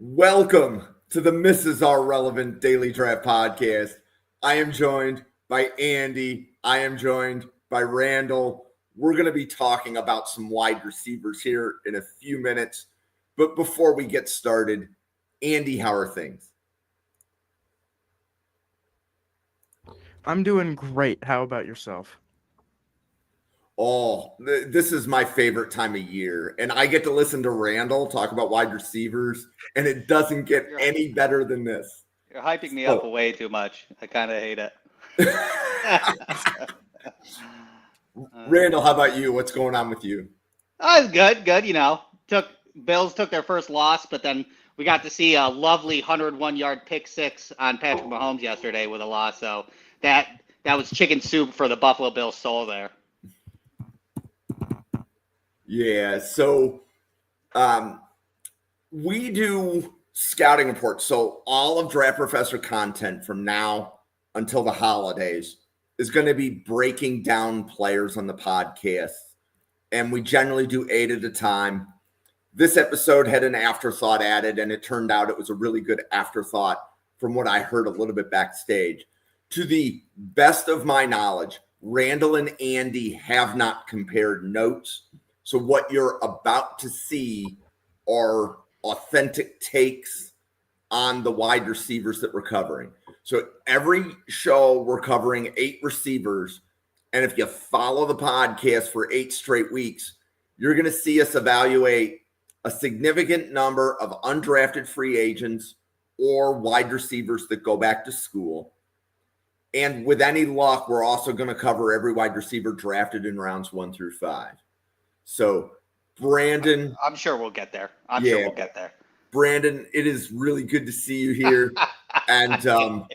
Welcome to the Mrs. R Relevant Daily Draft Podcast. I am joined by Andy. I am joined by Randall. We're going to be talking about some wide receivers here in a few minutes. But before we get started, Andy, how are things? I'm doing great. How about yourself? Oh, this is my favorite time of year. And I get to listen to Randall talk about wide receivers, and it doesn't get any better than this. You're hyping me up way too much. I kind of hate it. Randall, how about you? What's going on with you? Good. You know, Bills took their first loss, but then we got to see a lovely 101-yard pick six on Patrick Mahomes yesterday with a loss. So that was chicken soup for the Buffalo Bills soul there. Yeah, so we do scouting reports. So all of Draft Professor content from now until the holidays is going to be breaking down players on the podcast. And we generally do 8 at a time. This episode had an afterthought added, and it turned out it was a really good afterthought from what I heard a little bit backstage. To the best of my knowledge, Randall and Andy have not compared notes. So what you're about to see are authentic takes on the wide receivers that we're covering. So every show we're covering 8 receivers. And if you follow the podcast for 8 straight weeks, you're going to see us evaluate a significant number of undrafted free agents or wide receivers that go back to school. And with any luck, we're also going to cover every wide receiver drafted in rounds 1 through 5. So, Brandon. I'm sure we'll get there. I'm sure we'll get there. Brandon, it is really good to see you here. And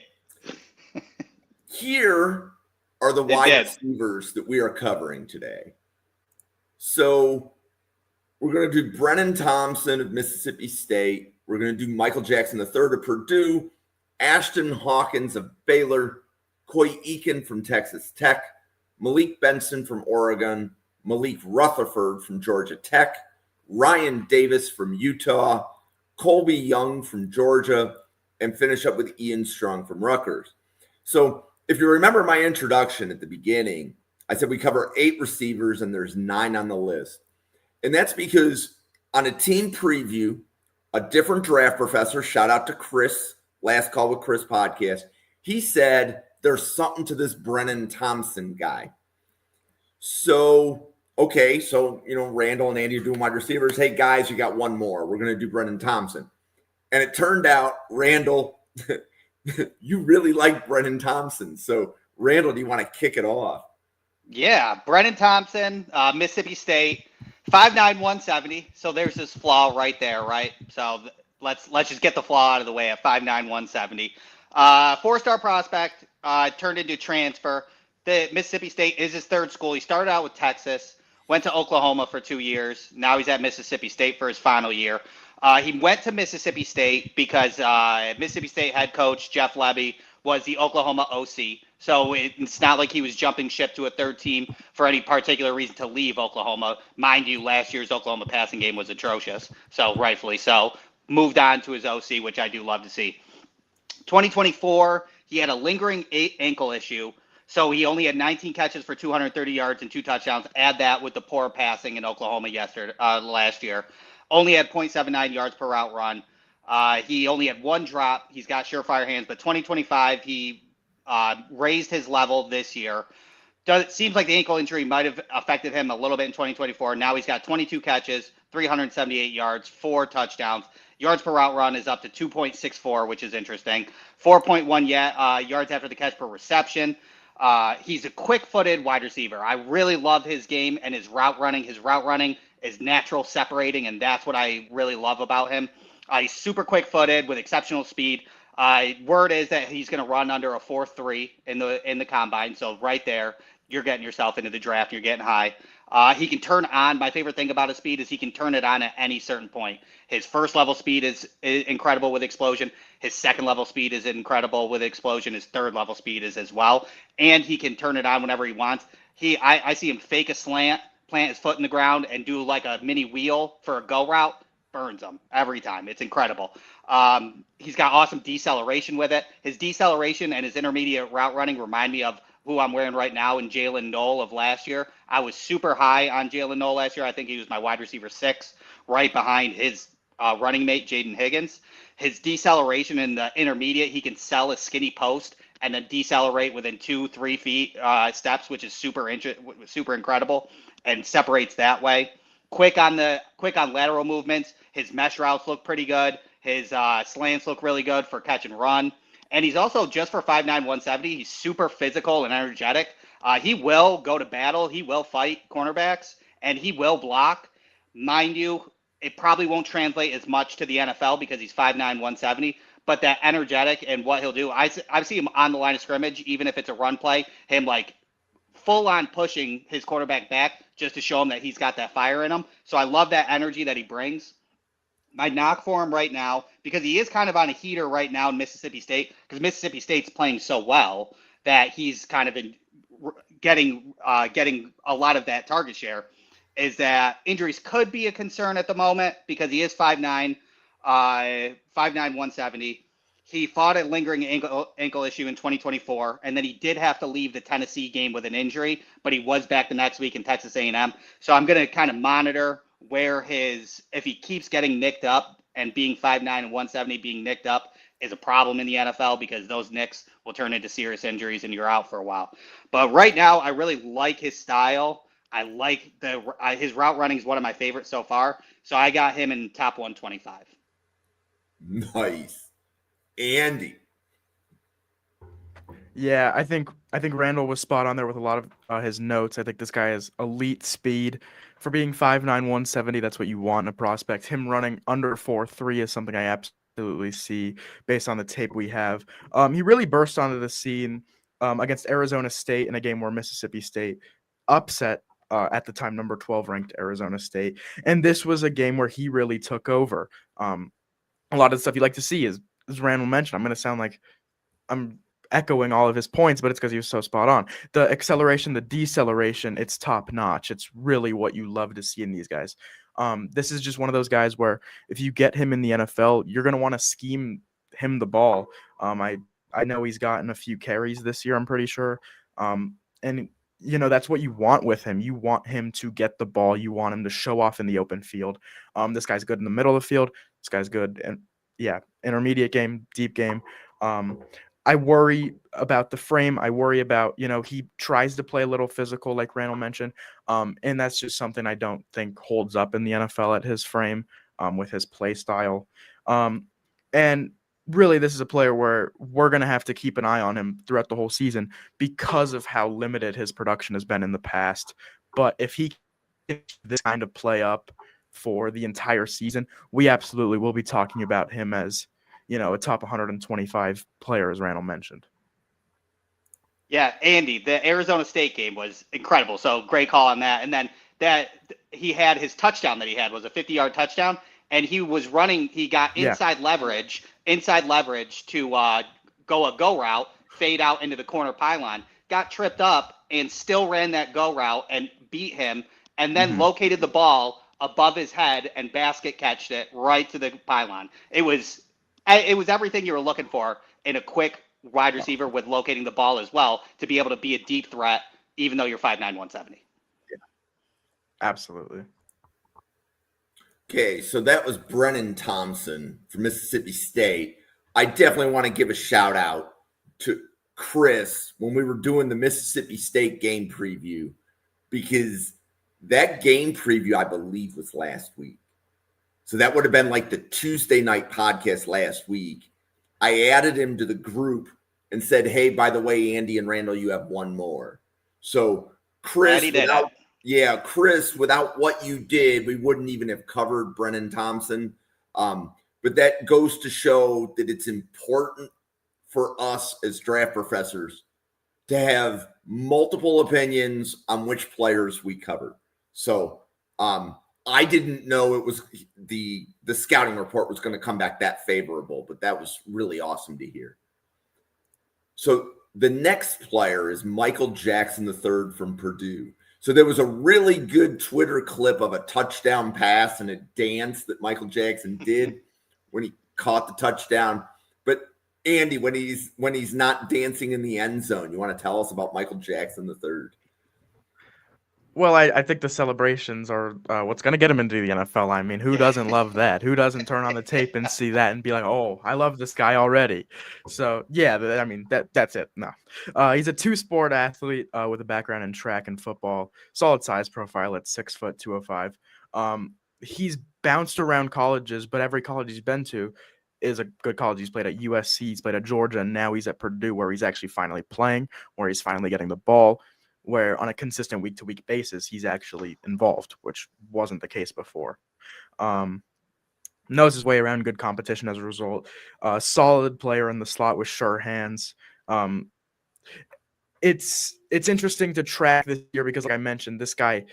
here are the wide receivers that we are covering today. So, we're going to do Brennan Thompson of Mississippi State. We're going to do Michael Jackson III of Purdue, Ashtyn Hawkins of Baylor, Eakin from Texas Tech, Malik Benson from Oregon, Malik Rutherford from Georgia Tech, Ryan Davis from Utah, Colbie Young from Georgia, and finish up with Ian Strong from Rutgers. So if you remember my introduction at the beginning, I said we cover 8 receivers and there's 9 on the list. And that's because on a team preview, a different draft professor, shout out to Chris, Last Call with Chris podcast, he said there's something to this Brennan Thompson guy. So, okay, so, Randall and Andy are doing wide receivers. Hey, guys, you got one more. We're going to do Brennan Thompson. And it turned out, Randall, you really like Brennan Thompson. So, Randall, do you want to kick it off? Yeah, Brennan Thompson, Mississippi State, 5'9", 170. So there's this flaw right there, right? So let's just get the flaw out of the way at 5'9", 170. 4-star prospect, turned into transfer. The Mississippi State is his third school. He started out with Texas, went to Oklahoma for 2 years. Now he's at Mississippi State for his final year. He went to Mississippi State because Mississippi State head coach Jeff Lebby was the Oklahoma OC. So it's not like he was jumping ship to a third team for any particular reason to leave Oklahoma. Mind you, last year's Oklahoma passing game was atrocious. So rightfully so. Moved on to his OC, which I do love to see. 2024, he had a lingering ankle issue. So he only had 19 catches for 230 yards and 2 touchdowns. Add that with the poor passing in Oklahoma last year. Only had 0.79 yards per route run. He only had 1 drop. He's got surefire hands. But 2025, he raised his level this year. It seems like the ankle injury might have affected him a little bit in 2024. Now he's got 22 catches, 378 yards, 4 touchdowns. Yards per route run is up to 2.64, which is interesting. 4.1 yards after the catch per reception. He's a quick-footed wide receiver. I really love his game and his route running. His route running is natural separating, and that's what I really love about him. He's super quick-footed with exceptional speed. Word is that he's going to run under a 4.3 in the combine. So right there, you're getting yourself into the draft. You're getting high. He can turn on. My favorite thing about his speed is he can turn it on at any certain point. His first level speed is incredible with explosion. His second level speed is incredible with explosion. His third level speed is as well. And he can turn it on whenever he wants. I see him fake a slant, plant his foot in the ground, and do like a mini wheel for a go route. burns them every time. It's incredible. He's got awesome deceleration with it. His deceleration and his intermediate route running remind me of who I'm wearing right now in Jalen Knoll of last year. I was super high on Jalen Knoll last year. I think he was my wide receiver 6, right behind his running mate, Jaden Higgins. His deceleration in the intermediate, he can sell a skinny post and then decelerate within 2-3 feet steps, which is super incredible, and separates that way. Quick on lateral movements. His mesh routes look pretty good. His slants look really good for catch and run. And he's also, just for 5'9", 170, he's super physical and energetic. He will go to battle. He will fight cornerbacks, and he will block. Mind you, it probably won't translate as much to the NFL because he's 5'9", 170, but that energetic and what he'll do, I see him on the line of scrimmage, even if it's a run play, him like full on pushing his quarterback back just to show him that he's got that fire in him. So I love that energy that he brings. My knock for him right now, because he is kind of on a heater right now in Mississippi State, because Mississippi State's playing so well that he's kind of getting a lot of that target share, is that injuries could be a concern at the moment because he is 5'9", 170. He fought a lingering ankle issue in 2024, and then he did have to leave the Tennessee game with an injury, but he was back the next week in Texas A&M. So I'm going to kind of monitor if he keeps getting nicked up, and being 5'9" and 170 being nicked up is a problem in the NFL because those nicks will turn into serious injuries and you're out for a while. But right now, I really like his style. I like his route running is one of my favorites so far. So I got him in top 125. Nice. Andy. Yeah, I think Randall was spot on there with a lot of his notes. I think this guy has elite speed. For being 5'9", 170, that's what you want in a prospect. Him running under 4.3 is something I absolutely see based on the tape we have. He really burst onto the scene against Arizona State in a game where Mississippi State upset at the time number 12 ranked Arizona State. And this was a game where he really took over. A lot of the stuff you like to see is, as Randall mentioned, I'm going to sound like I'm echoing all of his points, but it's because he was so spot on. The acceleration, the deceleration, it's top notch. It's really what you love to see in these guys. This is just one of those guys where if you get him in the NFL, you're going to want to scheme him the ball. I know he's gotten a few carries this year, I'm pretty sure. And that's what you want with him. You want him to get the ball. You want him to show off in the open field. This guy's good in the middle of the field. This guy's good. And intermediate game, deep game. I worry about the frame. I worry about, he tries to play a little physical, like Randall mentioned. And that's just something I don't think holds up in the NFL at his frame with his play style. And really, this is a player where we're going to have to keep an eye on him throughout the whole season because of how limited his production has been in the past. But if he can this kind of play up for the entire season, we absolutely will be talking about him as, a top 125 player, as Randall mentioned. Yeah, Andy, the Arizona State game was incredible. So great call on that. And then that he had his touchdown that he had was a 50-yard touchdown, and he was running. He got inside leverage to go a go route, fade out into the corner pylon, got tripped up, and still ran that go route and beat him, and then located the ball above his head and basket catched it right to the pylon. It was everything you were looking for in a quick wide receiver with locating the ball as well to be able to be a deep threat, even though you're 5'9", 170. Yeah, absolutely. Okay, so that was Brennan Thompson from Mississippi State. I definitely want to give a shout out to Chris when we were doing the Mississippi State game preview, because that game preview, I believe, was last week. So that would have been like the Tuesday night podcast last week. I added him to the group and said, hey, by the way, Andy and Randall, you have one more. So Chris, without what you did, we wouldn't even have covered Brennan Thompson. But that goes to show that it's important for us as draft professors to have multiple opinions on which players we cover. So I didn't know it was the scouting report was going to come back that favorable, but that was really awesome to hear. So the next player is Michael Jackson III from Purdue. So there was a really good Twitter clip of a touchdown pass and a dance that Michael Jackson did when he caught the touchdown. But Andy, when he's not dancing in the end zone, you want to tell us about Michael Jackson III? Well, I think the celebrations are what's going to get him into the NFL. I mean, who doesn't love that? Who doesn't turn on the tape and see that and be like, oh, I love this guy already? So, yeah, I mean, that's it. No. He's a two-sport athlete with a background in track and football. Solid size profile at 6 foot 205. He's bounced around colleges, but every college he's been to is a good college. He's played at USC, he's played at Georgia, and now he's at Purdue, where he's actually finally playing, where he's finally getting the ball, where on a consistent week-to-week basis, he's actually involved, which wasn't the case before. Knows his way around good competition as a result. Solid player in the slot with sure hands. It's interesting to track this year because, like I mentioned, this guy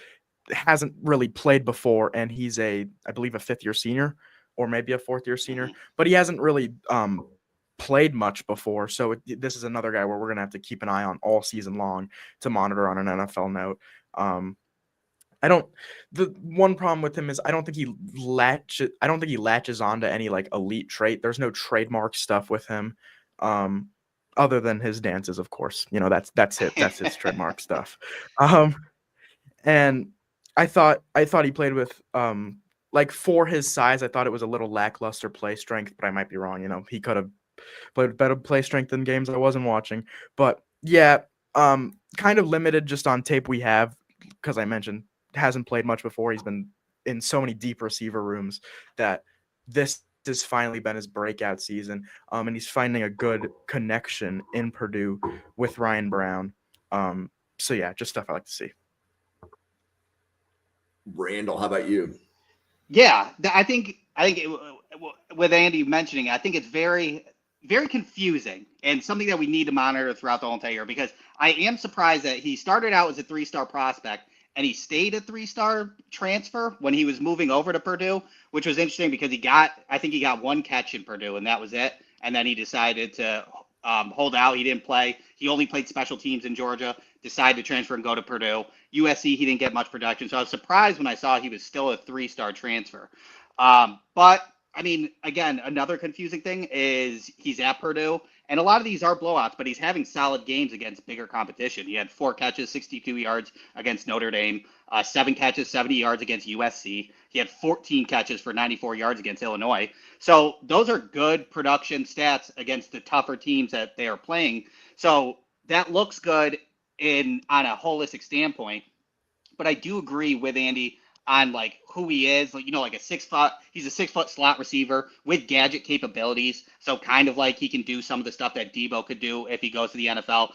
hasn't really played before, and he's I believe, a fifth-year senior or maybe a fourth-year senior, but he hasn't really played much before. So this is another guy where we're going to have to keep an eye on all season long to monitor on an NFL note. The one problem with him is I don't think he latches onto any like elite trait. There's no trademark stuff with him. Other than his dances, of course, that's it. That's his trademark stuff. And I thought he played with, like, for his size, I thought it was a little lackluster play strength, but I might be wrong. He could have played with better play strength in games I wasn't watching. But yeah, kind of limited just on tape we have, because I mentioned hasn't played much before. He's been in so many deep receiver rooms that this has finally been his breakout season. And he's finding a good connection in Purdue with Ryan Brown. So yeah, just stuff I like to see. Randall, how about you? Yeah, I think with Andy mentioning it, I think it's very, very confusing and something that we need to monitor throughout the whole entire year, because I am surprised that he started out as a 3-star prospect and he stayed a 3-star transfer when he was moving over to Purdue, which was interesting because I think he got one catch in Purdue and that was it. And then he decided to hold out. He didn't play. He only played special teams in Georgia, decided to transfer and go to Purdue. USC, he didn't get much production. So I was surprised when I saw he was still a 3-star transfer. But, I mean, again, another confusing thing is he's at Purdue, and a lot of these are blowouts, but he's having solid games against bigger competition. He had 4 catches, 62 yards against Notre Dame, 7 catches, 70 yards against USC. He had 14 catches for 94 yards against Illinois. So those are good production stats against the tougher teams that they are playing. So that looks good on a holistic standpoint. But I do agree with Andy on like who he is, like, like he's a 6 foot slot receiver with gadget capabilities. So kind of like he can do some of the stuff that Debo could do if he goes to the NFL,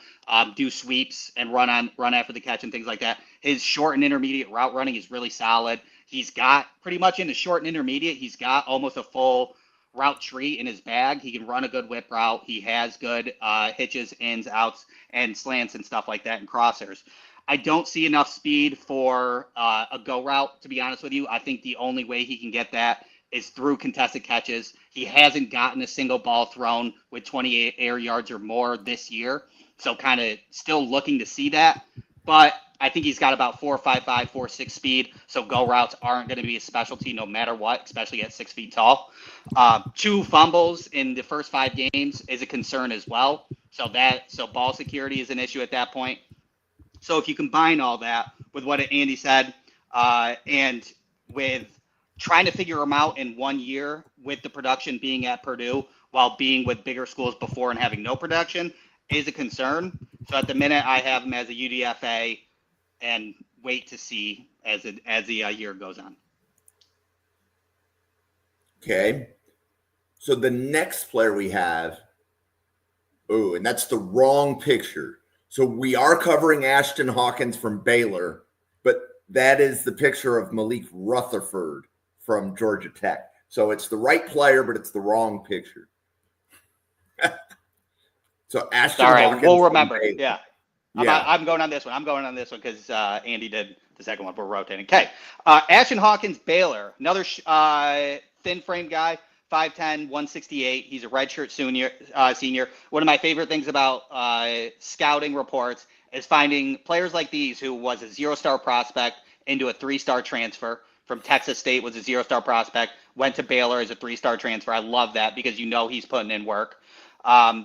do sweeps and run after the catch and things like that. His short and intermediate route running is really solid. He's got pretty much in the short and intermediate, he's got almost a full route tree in his bag. He can run a good whip route. He has good hitches, ins, outs, and slants and stuff like that, and crossers. I don't see enough speed for a go route, to be honest with you. I think the only way he can get that is through contested catches. He hasn't gotten a single ball thrown with 28 air yards or more this year, so kind of still looking to see that. But I think he's got about 4.55, 4.6 speed, so go routes aren't going to be a specialty no matter what, especially at 6 feet tall. 2 fumbles in the first 5 games is a concern as well. So ball security is an issue at that point. So if you combine all that with what Andy said, and with trying to figure him out in 1 year with the production being at Purdue while being with bigger schools before and having no production is a concern. So at the minute, I have him as a UDFA and wait to see as the year goes on. Okay. So the next player we have, and that's the wrong picture. So we are covering Ashtyn Hawkins from Baylor, but that is the picture of Malik Rutherford from Georgia Tech. So it's the right player, but it's the wrong picture. So Ashtyn Hawkins. We'll remember. Yeah. Yeah. I'm going on this one. Because Andy did the second one. We're rotating. Okay. Ashtyn Hawkins, Baylor, another thin frame guy. 5'10", 168. He's a redshirt senior. One of my favorite things about scouting reports is finding players like these who was a 0-star prospect into a 3-star transfer from Texas State, was a 0-star prospect, went to Baylor as a 3-star transfer. I love that because he's putting in work.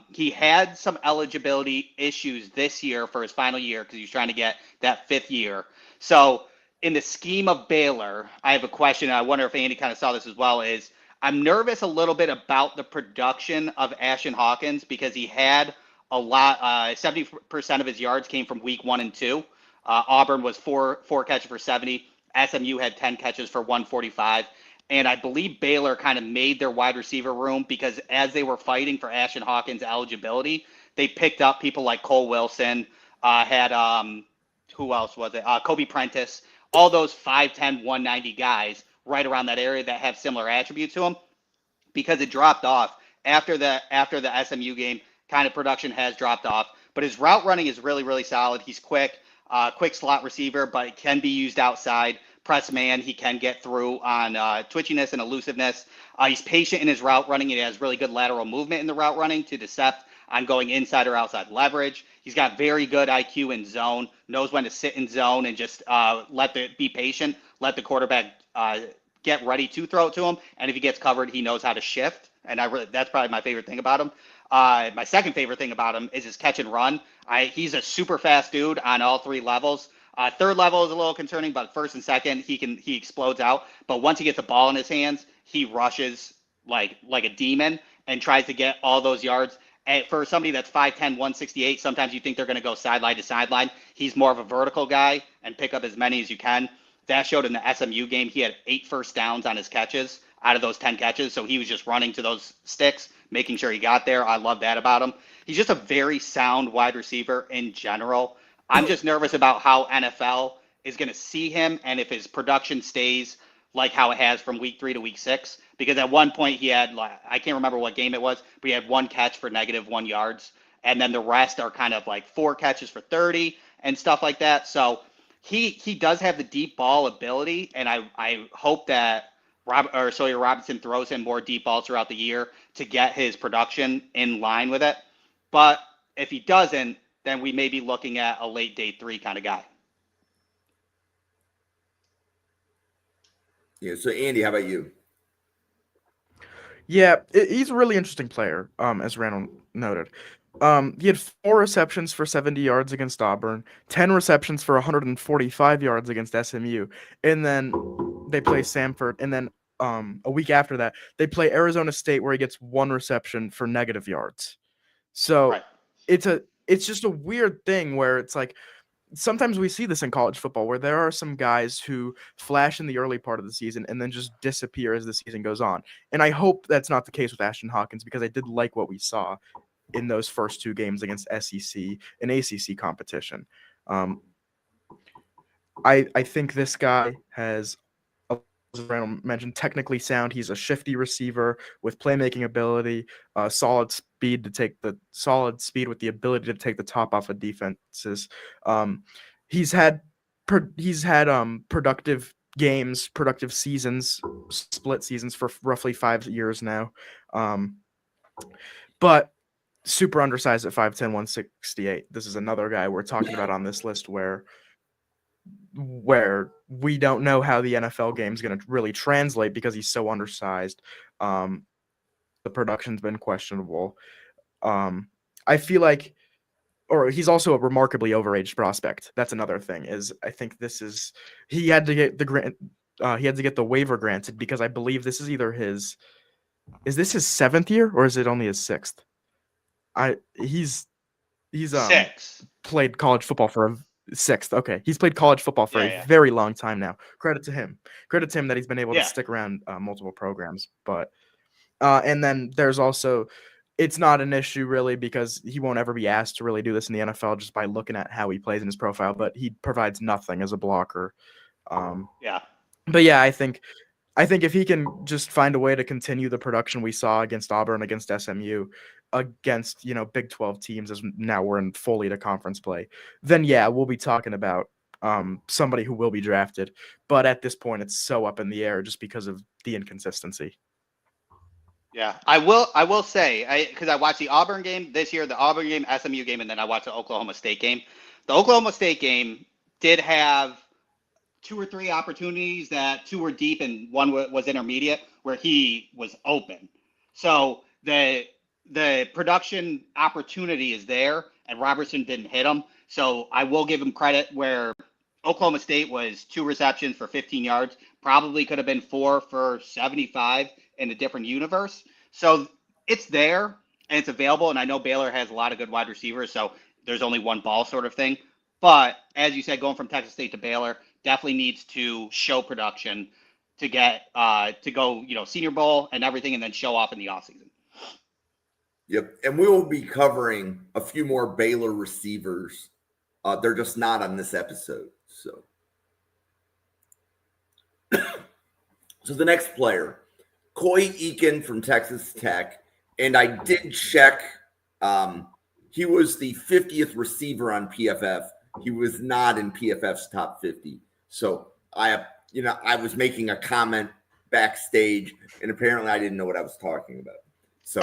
He had some eligibility issues this year for his final year because he's trying to get that 5th year. So in the scheme of Baylor, I have a question. I wonder if Andy kind of saw this as well, is I'm nervous a little bit about the production of Ashtyn Hawkins because he had a lot, 70% of his yards came from week 1 and 2. Auburn was four catches for 70. SMU had 10 catches for 145. And I believe Baylor kind of made their wide receiver room because as they were fighting for Ashtyn Hawkins' eligibility, they picked up people like Cole Wilson, who else was it? Colbie Prentice, all those 5'10", 190 guys right around that area that have similar attributes to them, because it dropped off after the SMU game. Kind of production has dropped off, but his route running is really, really solid. He's quick slot receiver, but can be used outside. Press man, he can get through on twitchiness and elusiveness. He's patient in his route running. He has really good lateral movement in the route running to decept on going inside or outside leverage. He's got very good IQ in zone, knows when to sit in zone and just be patient, let the quarterback get ready to throw it to him. And if he gets covered, he knows how to shift. And that's probably my favorite thing about him. My second favorite thing about him is his catch and run. He's a super fast dude on all 3 levels. 3rd level is a little concerning, but 1st and 2nd, he explodes out. But once he gets the ball in his hands, he rushes like a demon and tries to get all those yards. And for somebody that's 5'10", 168, sometimes you think they're going to go sideline to sideline. He's more of a vertical guy and pick up as many as you can. That showed in the SMU game. He had 8 first downs on his catches out of those 10 catches. So he was just running to those sticks, making sure he got there. I love that about him. He's just a very sound wide receiver in general. I'm just nervous about how NFL is going to see him and if his production stays like how it has from week 3 to week 6. Because at one point he had, I can't remember what game it was, but he had 1 catch for -1 yards. And then the rest are kind of like 4 catches for 30 and stuff like that. So he does have the deep ball ability. And I hope that Sawyer Robinson throws him more deep balls throughout the year to get his production in line with it. But if he doesn't, then we may be looking at a late day 3 kind of guy. Yeah. So Andy, how about you? Yeah, he's a really interesting player, as Randall noted. He had 4 receptions for 70 yards against Auburn, 10 receptions for 145 yards against SMU, and then they play Samford, and then a week after that, they play Arizona State, where he gets 1 reception for negative yards. So Right. it's just a weird thing where it's like, sometimes we see this in college football where there are some guys who flash in the early part of the season and then just disappear as the season goes on. And I hope that's not the case with Ashtyn Hawkins, because I did like what we saw in those first 2 games against SEC and ACC competition. I think this guy has, as Randall mentioned, technically sound. He's a shifty receiver with playmaking ability, solid speed with the ability to take the top off of defenses. He's had productive games, productive seasons, split seasons for roughly 5 years now. But super undersized at 5'10", 168. This is another guy we're talking about on this list where we don't know how the NFL game is going to really translate because he's so undersized. The production's been questionable. I feel like, or he's also a remarkably overaged prospect. That's another thing. I think he had to get the waiver granted because I believe this is either is this his 7th year or is it only his 6th? He's 6. played college football for a 6th. Okay. He's played college football for a very long time now. Credit to him that he's been able to stick around multiple programs. But and then there's also, it's not an issue really because he won't ever be asked to really do this in the NFL just by looking at how he plays in his profile, but he provides nothing as a blocker. But yeah, I think if he can just find a way to continue the production we saw against Auburn, against SMU, against Big 12 teams, as now we're in fully to conference play, then yeah, we'll be talking about somebody who will be drafted. But at this point, it's so up in the air just because of the inconsistency. Yeah, I will say, because I watched the Auburn game this year, the Auburn game, SMU game, and then I watched the Oklahoma State game. The Oklahoma State game did have 2 or 3 opportunities that 2 were deep and 1 was intermediate where he was open. So the production opportunity is there, and Robertson didn't hit him. So I will give him credit where Oklahoma State was 2 receptions for 15 yards, probably could have been 4 for 75 in a different universe. So it's there and it's available. And I know Baylor has a lot of good wide receivers, so there's only one ball sort of thing. But as you said, going from Texas State to Baylor definitely needs to show production to get to go, Senior Bowl and everything, and then show off in the offseason. Yep, and we will be covering a few more Baylor receivers. They're just not on this episode. So the next player, Eakin from Texas Tech, and I did check. He was the 50th receiver on PFF. He was not in PFF's top 50. So I was making a comment backstage, and apparently I didn't know what I was talking about. So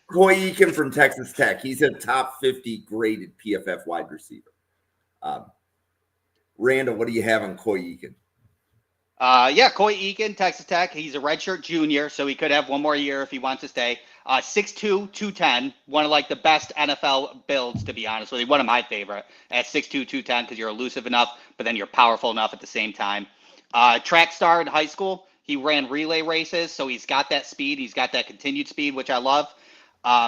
Eakin from Texas Tech, he's a top 50 graded PFF wide receiver. Randall, what do you have on Eakin? Eakin, Texas Tech. He's a redshirt junior, so he could have one more year if he wants to stay. 6'2", 210, one of the best NFL builds, to be honest with you. One of my favorite at 6'2", 210 because you're elusive enough, but then you're powerful enough at the same time. Track star in high school. He ran relay races, so he's got that speed. He's got that continued speed, which I love.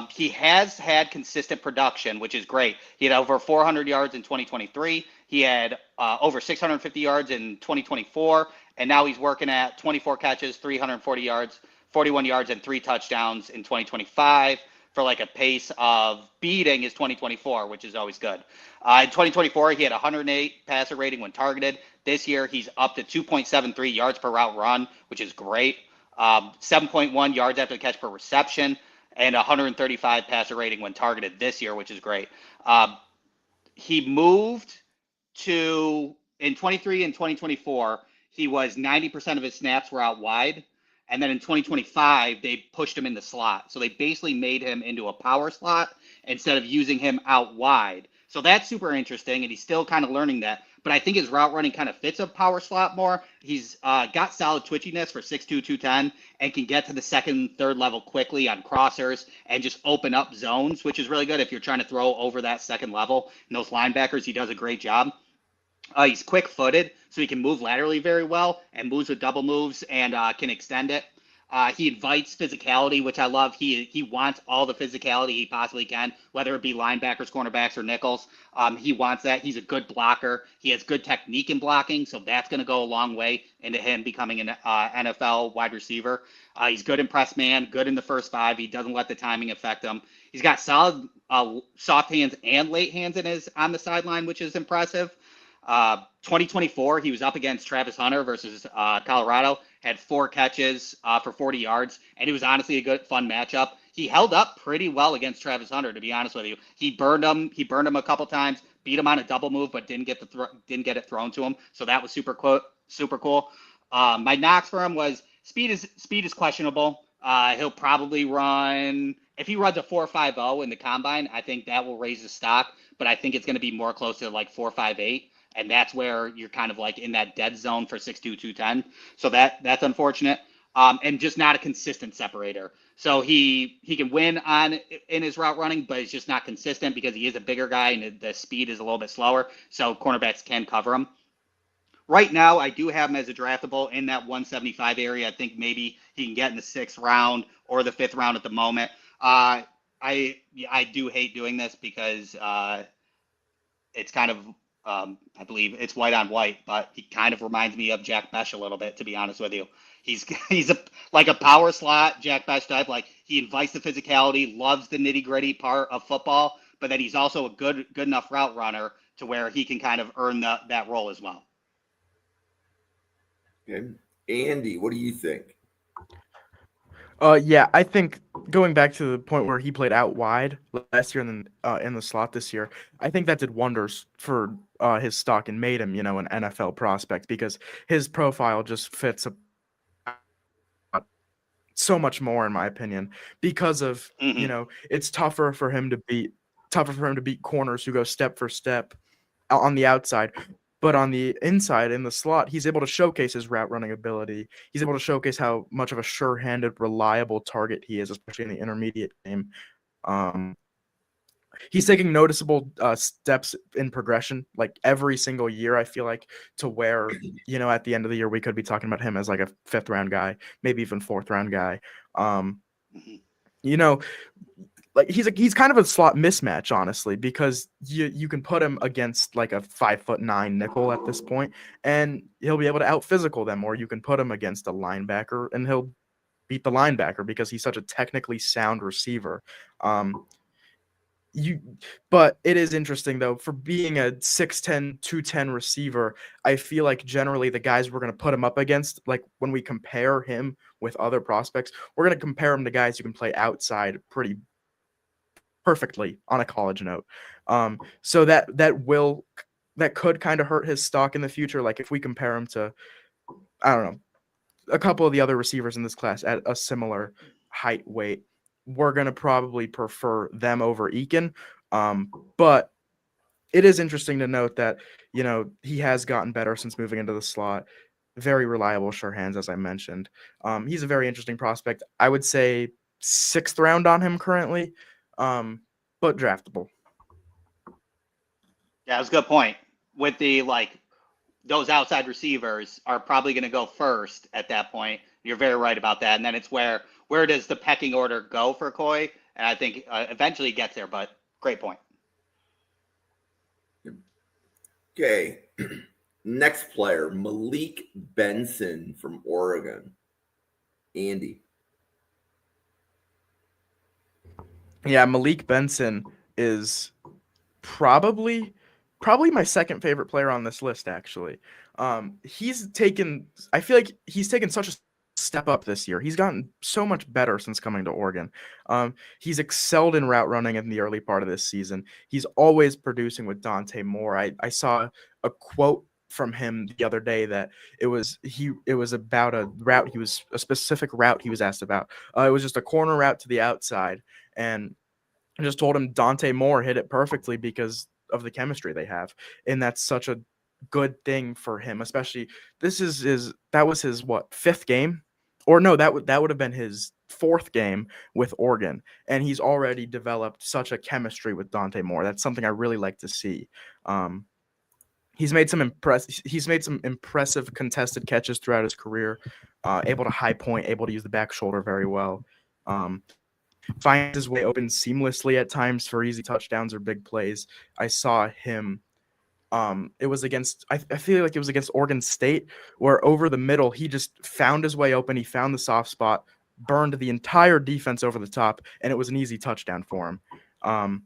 He has had consistent production, which is great. He had over 400 yards in 2023. He had over 650 yards in 2024, and now he's working at 24 catches, 340 yards, 41 yards, and 3 touchdowns in 2025 for a pace of beating his 2024, which is always good. In 2024, he had 108 passer rating when targeted. This year, he's up to 2.73 yards per route run, which is great. 7.1 yards after the catch per reception, and 135 passer rating when targeted this year, which is great. He moved to, in 23 and 2024, he was 90% of his snaps were out wide. And then in 2025, they pushed him in the slot. So they basically made him into a power slot instead of using him out wide. So that's super interesting, and he's still kind of learning that. But I think his route running kind of fits a power slot more. He's got solid twitchiness for 6'2", 210, and can get to the second, third level quickly on crossers and just open up zones, which is really good if you're trying to throw over that second level. And those linebackers, he does a great job. He's quick-footed, so he can move laterally very well and moves with double moves and can extend it. He invites physicality, which I love. He wants all the physicality he possibly can, whether it be linebackers, cornerbacks, or nickels. He wants that. He's a good blocker. He has good technique in blocking, so that's going to go a long way into him becoming an NFL wide receiver. He's good in press man, good in the first 5. He doesn't let the timing affect him. He's got solid soft hands and late hands on the sideline, which is impressive. 2024, he was up against Travis Hunter versus Colorado, had 4 catches for 40 yards, and it was honestly a good, fun matchup. He held up pretty well against Travis Hunter, to be honest with you. He burned him a couple times, beat him on a double move, but didn't get it thrown to him. So that was super cool. My knocks for him was speed is questionable. He'll probably run, if he runs a 4.50 in the combine, I think that will raise his stock, but I think it's going to be more close to 4.58. And that's where you're kind of in that dead zone for 6'2", 210. So that's unfortunate. And just not a consistent separator. So he can win in his route running, but it's just not consistent because he is a bigger guy and the speed is a little bit slower. So cornerbacks can cover him. Right now, I do have him as a draftable in that 175 area. I think maybe he can get in the 6th round or the 5th round at the moment. I do hate doing this because it's kind of I believe it's white on white, but he kind of reminds me of Jack Besh a little bit, to be honest with you. He's a power slot Jack Besh type. He invites the physicality, loves the nitty gritty part of football, but then he's also a good enough route runner to where he can kind of earn that role as well. Okay, Andy, what do you think? Yeah, I think going back to the point where he played out wide last year and then in the slot this year, I think that did wonders for his stock and made him, an NFL prospect because his profile just fits so much more, in my opinion, because of it's tougher for him to beat corners who go step for step on the outside. But on the inside, in the slot, he's able to showcase his route running ability. He's able to showcase how much of a sure-handed, reliable target he is, especially in the intermediate game. He's taking noticeable steps in progression, like every single year, I feel like, to where, at the end of the year, we could be talking about him as like a 5th-round guy, maybe even 4th-round guy. Like he's kind of a slot mismatch, honestly, because you can put him against like a 5'9" nickel at this point, and he'll be able to out physical them, or you can put him against a linebacker and he'll beat the linebacker because he's such a technically sound receiver. But it is interesting, though, for being a 6'10", 210 receiver, I feel like generally the guys we're going to put him up against, like when we compare him with other prospects, we're going to compare him to guys who can play outside pretty perfectly on a college note. So that could kind of hurt his stock in the future. Like if we compare him to, I don't know, a couple of the other receivers in this class at a similar height, weight, we're going to probably prefer them over Eakin. But it is interesting to note that, he has gotten better since moving into the slot. Very reliable, sure hands, as I mentioned. He's a very interesting prospect. I would say 6th round on him currently, but draftable. Yeah, that's a good point. With the, those outside receivers are probably going to go first at that point. You're very right about that. And then it's where does the pecking order go for Coy? And I think eventually he gets there, but great point. Okay. Next player, Malik Benson from Oregon. Andy. Yeah, Malik Benson is probably my second favorite player on this list, actually. I feel like he's taken such a step up this year. He's gotten so much better since coming to Oregon. He's excelled in route running in the early part of this season. He's always producing with Dante Moore. I saw a quote from him the other day that it was about a specific route he was asked about. It was just a corner route to the outside, and I just told him Dante Moore hit it perfectly because of the chemistry they have. And that's such a good thing for him, especially that was his 5th game? Or no, that would have been his 4th game with Oregon. And he's already developed such a chemistry with Dante Moore. That's something I really like to see. He's made some impressive contested catches throughout his career, able to high point, able to use the back shoulder very well. Finds his way open seamlessly at times for easy touchdowns or big plays. I saw him. It was against, I feel like it was against Oregon State, where over the middle, he just found his way open. He found the soft spot, burned the entire defense over the top, and it was an easy touchdown for him.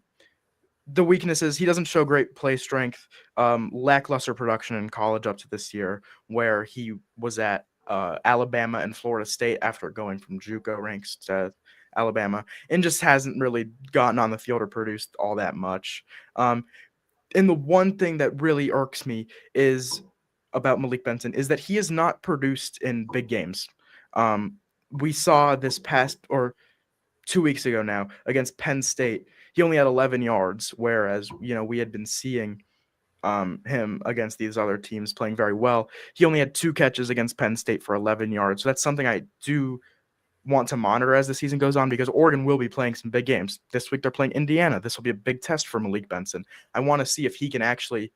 The weaknesses, he doesn't show great play strength, lackluster production in college up to this year, where he was at Alabama and Florida State after going from JUCO ranks to Alabama, and just hasn't really gotten on the field or produced all that much. And the one thing that really irks me is about Malik Benson is that he has not produced in big games. We saw this past, or 2 weeks ago now, against Penn State, he only had 11 yards, whereas, we had been seeing him against these other teams playing very well. He only had 2 catches against Penn State for 11 yards. So that's something I do want to monitor as the season goes on, because Oregon will be playing some big games. This week they're playing Indiana. This will be a big test for Malik Benson. I want to see if he can actually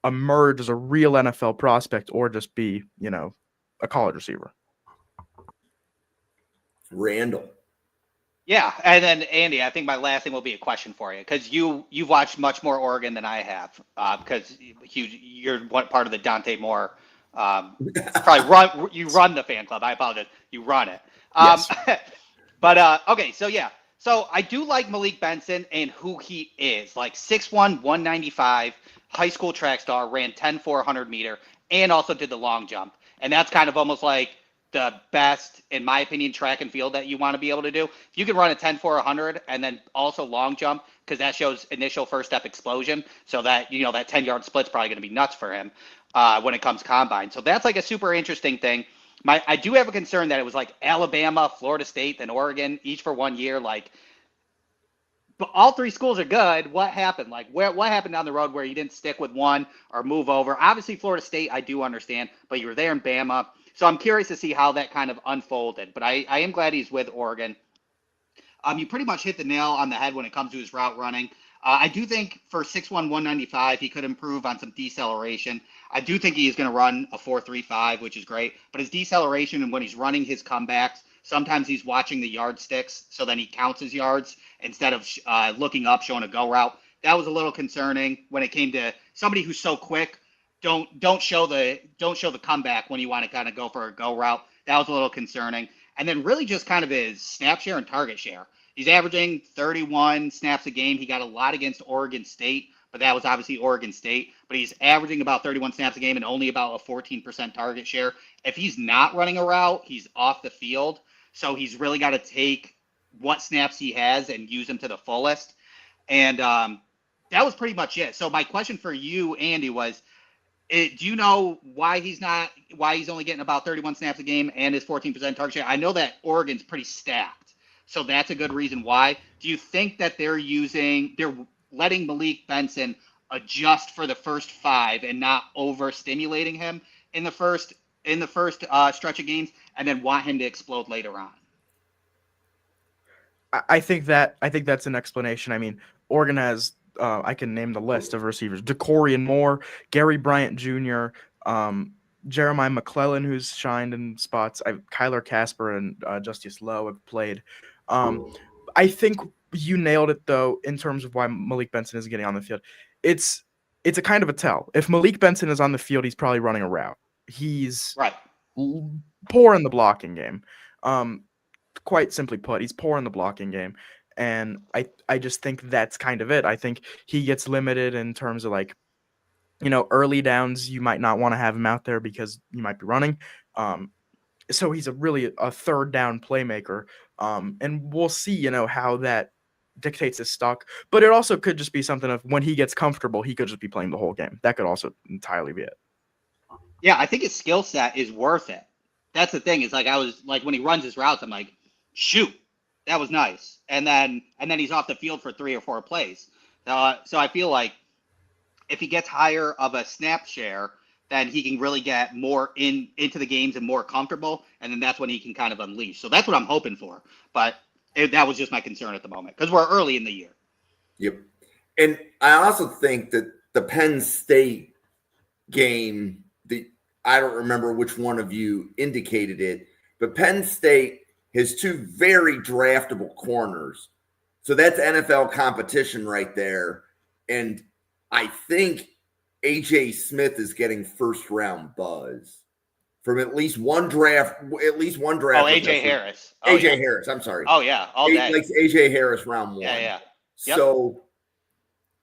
emerge as a real NFL prospect or just be, a college receiver. Randall. Yeah, and then Andy, I think my last thing will be a question for you, because you've watched much more Oregon than I have, because you're one part of the Dante Moore. Probably you run the fan club. I apologize. You run it. Yes. But okay, so yeah. So I do like Malik Benson and who he is. Like 6'1", 195, high school track star, ran 10-400 meter, and also did the long jump. And that's kind of almost like the best, in my opinion, track and field that you want to be able to do. If you can run a 10-400 and then also long jump, because that shows initial first step explosion. So that, that 10-yard split's probably going to be nuts for him when it comes combine. So that's like a super interesting thing. I do have a concern that it was like Alabama, Florida State, then Oregon, each for 1 year. But all three schools are good. What happened? Like, what happened down the road where you didn't stick with one or move over? Obviously, Florida State, I do understand, but you were there in Bama. So I'm curious to see how that kind of unfolded. But I am glad he's with Oregon. You pretty much hit the nail on the head when it comes to his route running. I do think for 6'1", 195, he could improve on some deceleration. I do think he is going to run a 4.35, which is great. But his deceleration and when he's running his comebacks, sometimes he's watching the yardsticks, so then he counts his yards instead of looking up, showing a go route. That was a little concerning when it came to somebody who's so quick. Don't show the comeback when you want to kind of go for a go route. That was a little concerning. And then really just kind of his snap share and target share. He's averaging 31 snaps a game. He got a lot against Oregon State, but that was obviously Oregon State. But he's averaging about 31 snaps a game and only about a 14% target share. If he's not running a route, he's off the field. So he's really got to take what snaps he has and use them to the fullest. And that was pretty much it. So my question for you, Andy, was, do you know why he's only getting about 31 snaps a game and his 14% target share? I know that Oregon's pretty stacked. So that's a good reason why. Do you think that they're letting Malik Benson adjust for the first 5 and not overstimulating him in the first stretch of games, and then want him to explode later on? I think that's an explanation. I mean, Oregon has I can name the list of receivers: DeCorian Moore, Gary Bryant Jr., Jeremiah McClellan, who's shined in spots. Kyler Casper and Justice Lowe have played. I think you nailed it, though, in terms of why Malik Benson isn't getting on the field. It's a kind of a tell. If Malik Benson is on the field, he's probably running a route. He's right. Poor in the blocking game. Quite simply put, he's poor in the blocking game. And I just think that's kind of it. I think he gets limited in terms of, like, early downs. You might not want to have him out there because you might be running. So he's a third down playmaker. And we'll see, how that dictates his stock. But it also could just be something of when he gets comfortable, he could just be playing the whole game. That could also entirely be it. Yeah, I think his skill set is worth it. That's the thing. Is like when he runs his routes, I'm like, shoot, that was nice. And then he's off the field for 3 or 4 plays. So I feel like if he gets higher of a snap share, then he can really get more into the games and more comfortable, and then that's when he can kind of unleash. So that's what I'm hoping for. But that was just my concern at the moment because we're early in the year. Yep. And I also think that the Penn State game, I don't remember which one of you indicated it, but Penn State has 2 very draftable corners. So that's NFL competition right there. And I think AJ Smith is getting first-round buzz from at least one draft. Oh, AJ Harris. AJ Harris. I'm sorry. Oh yeah, all day. Like AJ Harris, round 1. Yeah. Yep. So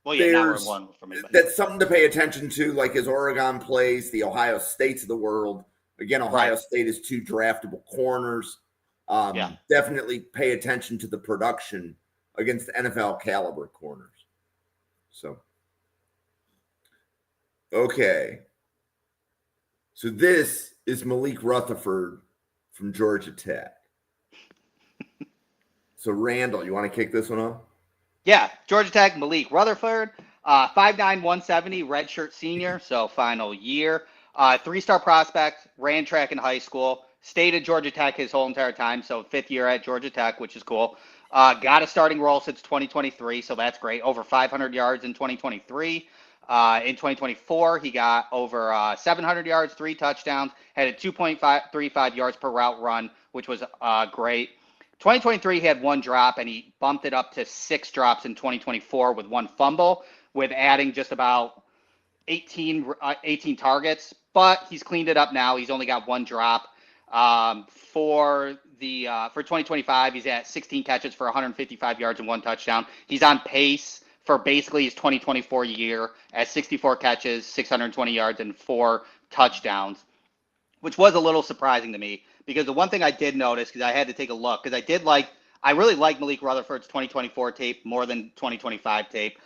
now we're 1 for me. That's something to pay attention to. Like as Oregon plays the Ohio States of the world. Again, Ohio State is 2 draftable corners. Definitely pay attention to the production against NFL caliber corners. So. Okay. So this is Malik Rutherford from Georgia Tech. So Randall, you want to kick this one off? Yeah, Georgia Tech, Malik Rutherford, 5'9", 170, redshirt senior, so final year. 3-star prospect, ran track in high school, stayed at Georgia Tech his whole entire time, so 5th year at Georgia Tech, which is cool. Got a starting role since 2023, so that's great. Over 500 yards in 2023. In 2024, he got over 700 yards, 3 touchdowns, had a 2.35 yards per route run, which was great. 2023, he had 1 drop, and he bumped it up to 6 drops in 2024 with 1 fumble, with adding just about 18 targets. But he's cleaned it up now. He's only got 1 drop. For 2025, he's at 16 catches for 155 yards and 1 touchdown. He's on pace for basically his 2024 year at 64 catches, 620 yards, and 4 touchdowns, which was a little surprising to me because the one thing I did notice, because I had to take a look, because I really like Malik Rutherford's 2024 tape more than 2025 tape.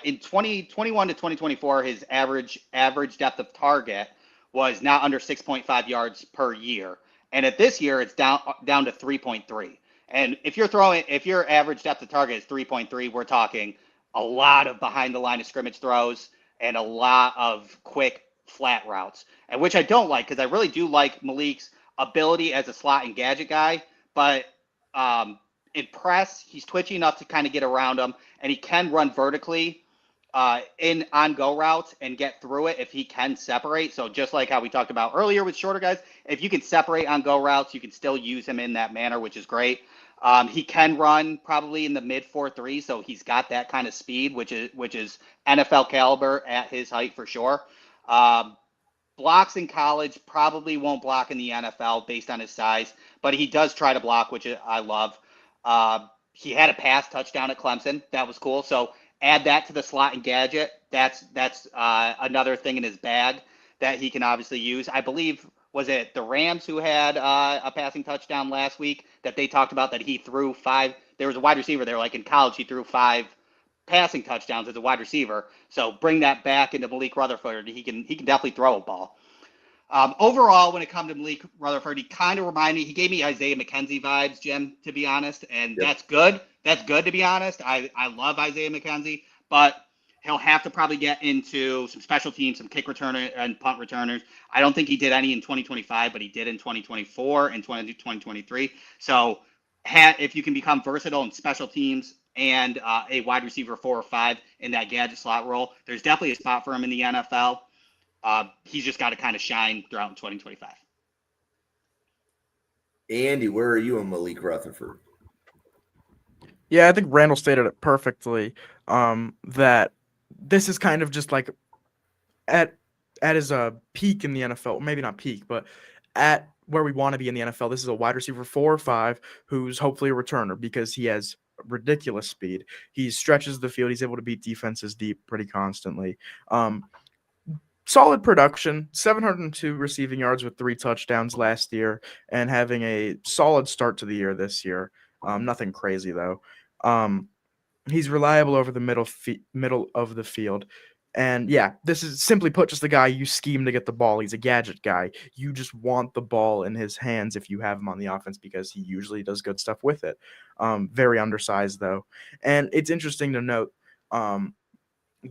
In 2021 to 2024, his average depth of target was not under 6.5 yards per year. And at this year, it's down to 3.3. And if your average depth of target is 3.3, we're talking a lot of behind the line of scrimmage throws and a lot of quick flat routes, and which I don't like because I really do like Malik's ability as a slot and gadget guy, but in press, he's twitchy enough to kind of get around him, and he can run vertically in on-go routes and get through it if he can separate. So just like how we talked about earlier with shorter guys, if you can separate on-go routes, you can still use him in that manner, which is great. He can run probably in the mid 4.3, so he's got that kind of speed, which is NFL caliber at his height for sure. Blocks in college, probably won't block in the NFL based on his size, but he does try to block, which I love. He had a pass touchdown at Clemson. That was cool. So add that to the slot and gadget. That's another thing in his bag that he can obviously use. I believe, was it the Rams who had a passing touchdown last week that they talked about that he threw 5? There was a wide receiver there, like in college, he threw 5 passing touchdowns as a wide receiver. So bring that back into Malik Rutherford. He can definitely throw a ball. Overall, when it comes to Malik Rutherford, he kind of reminded me, he gave me Isaiah McKenzie vibes, Jim, to be honest. And That's good. That's good, to be honest. I love Isaiah McKenzie, but he'll have to probably get into some special teams, some kick returner and punt returners. I don't think he did any in 2025, but he did in 2024 and 2023. So if you can become versatile in special teams and a wide receiver 4 or 5 in that gadget slot role, there's definitely a spot for him in the NFL. He's just got to kind of shine throughout in 2025. Andy, where are you on Malik Rutherford? Yeah, I think Randall stated it perfectly. That this is kind of just like at his peak in the NFL, maybe not peak, but at where we want to be in the NFL. This is a wide receiver 4 or 5 who's hopefully a returner because he has ridiculous speed. He stretches the field. He's able to beat defenses deep pretty constantly. Solid production, 702 receiving yards with 3 touchdowns last year, and having a solid start to the year this year. Nothing crazy though. He's reliable over the middle of the field. And yeah, this is simply put just the guy you scheme to get the ball. He's a gadget guy. You just want the ball in his hands if you have him on the offense because he usually does good stuff with it. Very undersized though. And it's interesting to note,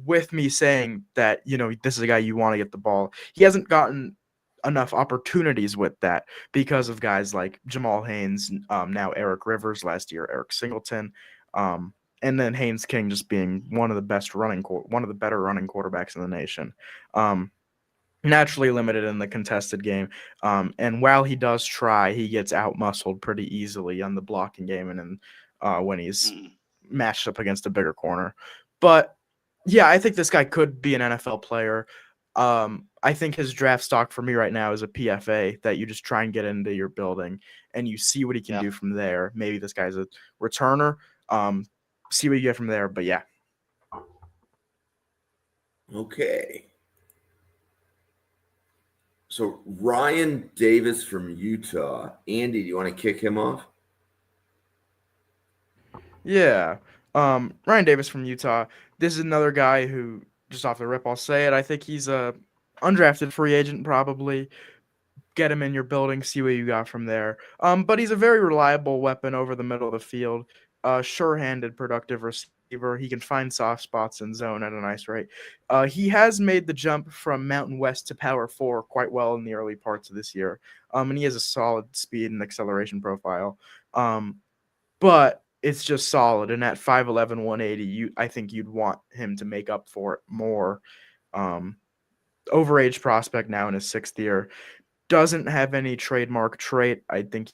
with me saying that, this is a guy you want to get the ball, he hasn't gotten enough opportunities with that because of guys like Jamal Haynes, now Eric Rivers, last year Eric Singleton, and then Haynes King just being one of the better running quarterbacks in the nation. Naturally limited in the contested game, and while he does try, he gets out-muscled pretty easily on the blocking game and when he's matched up against a bigger corner. But yeah, I think this guy could be an NFL player. I think his draft stock for me right now is a PFA that you just try and get into your building and you see what he can do from there. Maybe this guy's a returner. See what you get from there. But yeah. Okay. So Ryan Davis from Utah. Andy, do you want to kick him off? Yeah. Ryan Davis from Utah. This is another guy who, just off the rip, I'll say it. I think he's a undrafted free agent, probably. Get him in your building, see what you got from there. But he's a very reliable weapon over the middle of the field. Sure-handed, productive receiver. He can find soft spots in zone at a nice rate. He has made the jump from Mountain West to Power 4 quite well in the early parts of this year. And he has a solid speed and acceleration profile. But it's just solid. And at 5'11", 180, I think you'd want him to make up for it more. Overage prospect now in his 6th year. Doesn't have any trademark trait. I think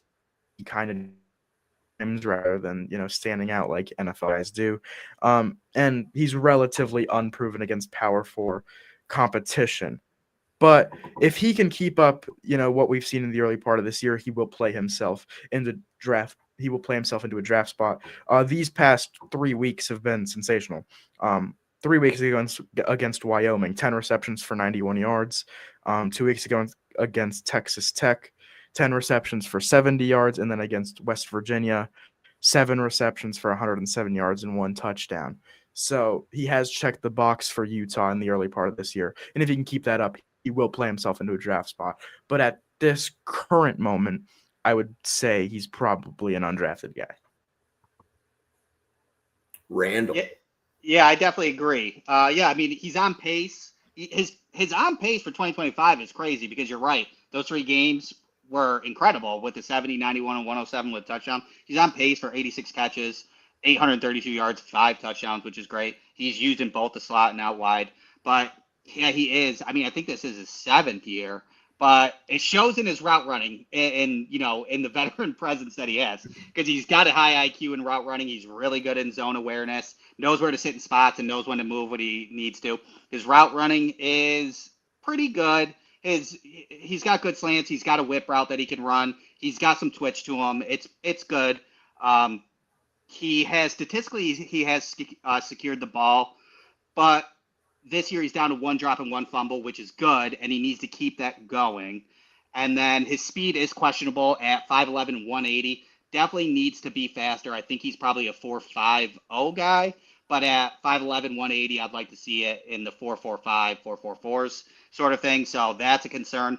he kind of rather than standing out like NFL guys do. And he's relatively unproven against Power 4 competition. But if he can keep up, what we've seen in the early part of this year, he will play himself into draft. He will play himself into a draft spot. These past 3 weeks have been sensational. 3 weeks ago against Wyoming, 10 receptions for 91 yards. 2 weeks ago against Texas Tech, 10 receptions for 70 yards. And then against West Virginia, 7 receptions for 107 yards and 1 touchdown. So he has checked the box for Utah in the early part of this year. And if he can keep that up, he will play himself into a draft spot. But at this current moment, I would say he's probably an undrafted guy. Randall. Yeah, I definitely agree. Yeah, I mean, he's on pace. His on pace for 2025 is crazy because you're right. Those 3 games were incredible with the 70, 91, and 107 with touchdown. He's on pace for 86 catches, 832 yards, 5 touchdowns, which is great. He's used in both the slot and out wide. But yeah, he is. I mean, I think this is his 7th year, but it shows in his route running and in the veteran presence that he has because he's got a high IQ in route running. He's really good in zone awareness, knows where to sit in spots, and knows when to move what he needs to. His route running is pretty good. He's got good slants. He's got a whip route that he can run. He's got some twitch to him. It's good. He has secured the ball, but this year he's down to 1 drop and 1 fumble, which is good, and he needs to keep that going. And then his speed is questionable at 5'11", 180. Definitely needs to be faster. I think he's probably a 4.50 guy, but at 5'11", 180, I'd like to see it in the 4.45, 4.44s sort of thing. So that's a concern.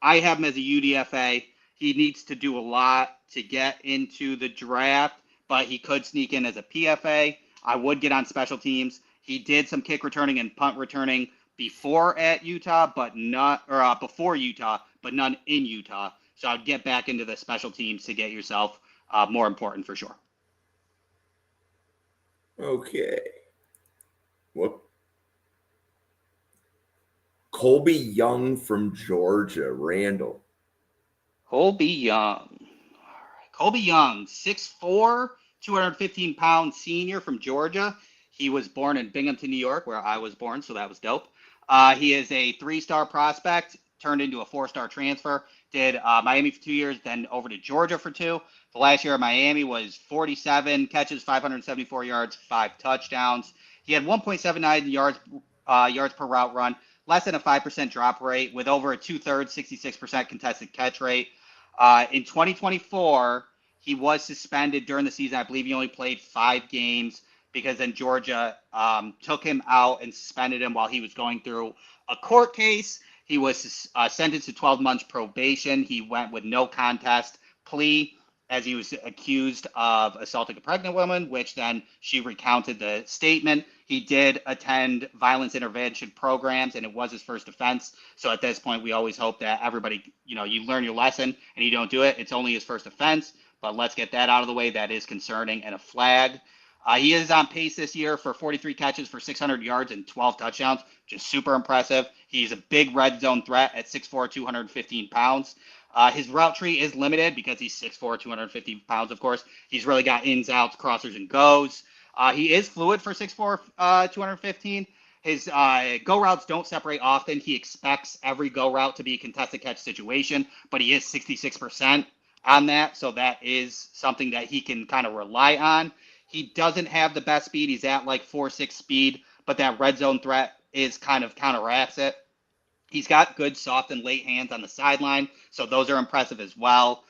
I have him as a UDFA. He needs to do a lot to get into the draft, but he could sneak in as a PFA. I would get on special teams. He did some kick returning and punt returning before at Utah, but not before Utah, but none in Utah. So I'd get back into the special teams to get yourself more important for sure. Okay. Whoop. Colbie Young from Georgia, Randall. Colbie Young. All right. Colbie Young, 6'4", 215-pound senior from Georgia. He was born in Binghamton, New York, where I was born, so that was dope. He is a 3-star prospect, turned into a 4-star transfer, did Miami for 2 years, then over to Georgia for 2. The last year at Miami was 47 catches, 574 yards, 5 touchdowns. He had 1.79 yards per route run, less than a 5% drop rate, with over a 2/3, 66% contested catch rate. In 2024, he was suspended during the season. I believe he only played 5 games because then Georgia took him out and suspended him while he was going through a court case. He was sentenced to 12 months probation. He went with no contest plea as he was accused of assaulting a pregnant woman, which then she recounted the statement. He did attend violence intervention programs, and it was his first offense. So at this point, we always hope that everybody, you learn your lesson and you don't do it. It's only his first offense, but let's get that out of the way. That is concerning and a flag. He is on pace this year for 43 catches for 600 yards and 12 touchdowns, which is super impressive. He's a big red zone threat at 6'4", 215 pounds. His route tree is limited because he's 6'4", 250 pounds, of course. He's really got ins, outs, crossers, and goes. He is fluid for 6'4", 215. His go routes don't separate often. He expects every go route to be a contested catch situation, but he is 66% on that, so that is something that he can kind of rely on. He doesn't have the best speed. He's at like 4.6 speed, but that red zone threat is kind of counteracts it. He's got good soft and late hands on the sideline, so those are impressive as well.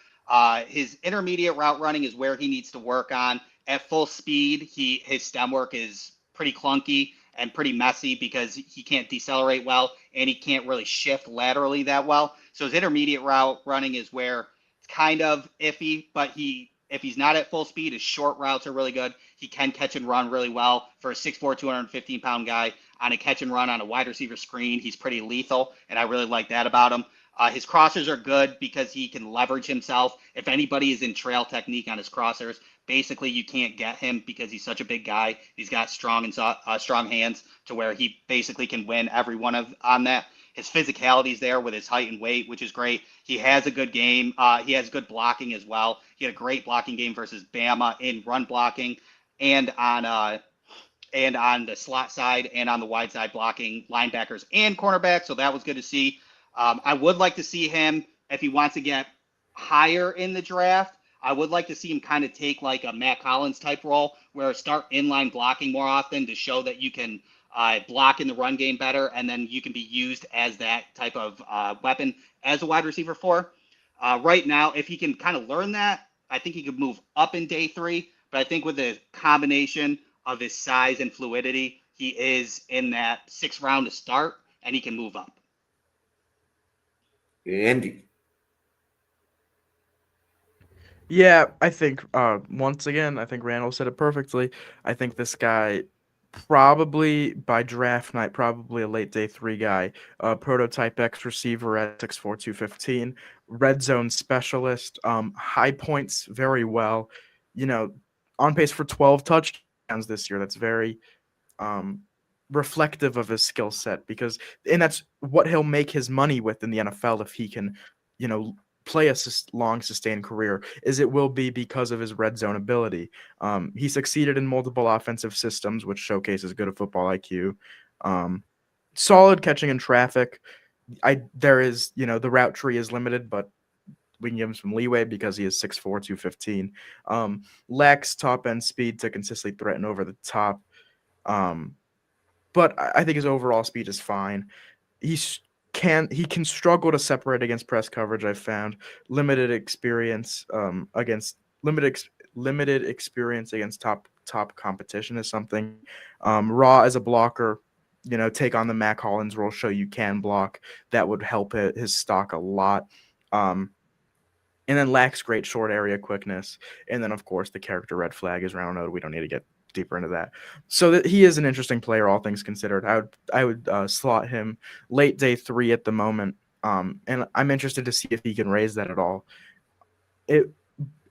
His intermediate route running is where he needs to work on. At full speed, his stem work is pretty clunky and pretty messy because he can't decelerate well and he can't really shift laterally that well. So his intermediate route running is where it's kind of iffy, but if he's not at full speed, his short routes are really good. He can catch and run really well for a 6'4", 215-pound guy. On a catch and run on a wide receiver screen, he's pretty lethal, and I really like that about him. His crossers are good because he can leverage himself. If anybody is in trail technique on his crossers, basically you can't get him because he's such a big guy. He's got strong hands to where he basically can win every one on that. His physicality is there with his height and weight, which is great. He has a good game. He has good blocking as well. He had a great blocking game versus Bama in run blocking and on the slot side and on the wide side blocking linebackers and cornerbacks. So that was good to see. I would like to see him, if he wants to get higher in the draft, I would like to see him kind of take like a Matt Collins type role where start inline blocking more often to show that you can block in the run game better, and then you can be used as that type of weapon as a wide receiver for. Right now, if he can kind of learn that, I think he could move up in day 3. But I think with the combination of his size and fluidity, he is in that 6th round to start, and he can move up. Andy. Yeah, I think once again, I think Randall said it perfectly. I think this guy probably by draft night, probably a late day 3 guy, prototype X receiver at 6'4", 215, red zone specialist, high points very well, you know, on pace for 12 touchdowns this year. That's very um, reflective of his skill set and that's what he'll make his money with in the NFL if he can, play a long sustained career. Is it will be because of his red zone ability. He succeeded in multiple offensive systems, which showcases good football IQ. Solid catching in traffic. There is the route tree is limited, but we can give him some leeway because he is 6'4", 215. Lacks top end speed to consistently threaten over the top. But I think his overall speed is fine. He can struggle to separate against press coverage. I've found limited experience against limited experience against top competition is something. Raw as a blocker, take on the Mac Hollins role, show you can block. That would help his stock a lot. And then lacks great short area quickness. And then, of course, the character red flag is round out. We don't need to get deeper into that. So that he is an interesting player, all things considered. I would slot him late day 3 at the moment. And I'm interested to see if he can raise that at all. It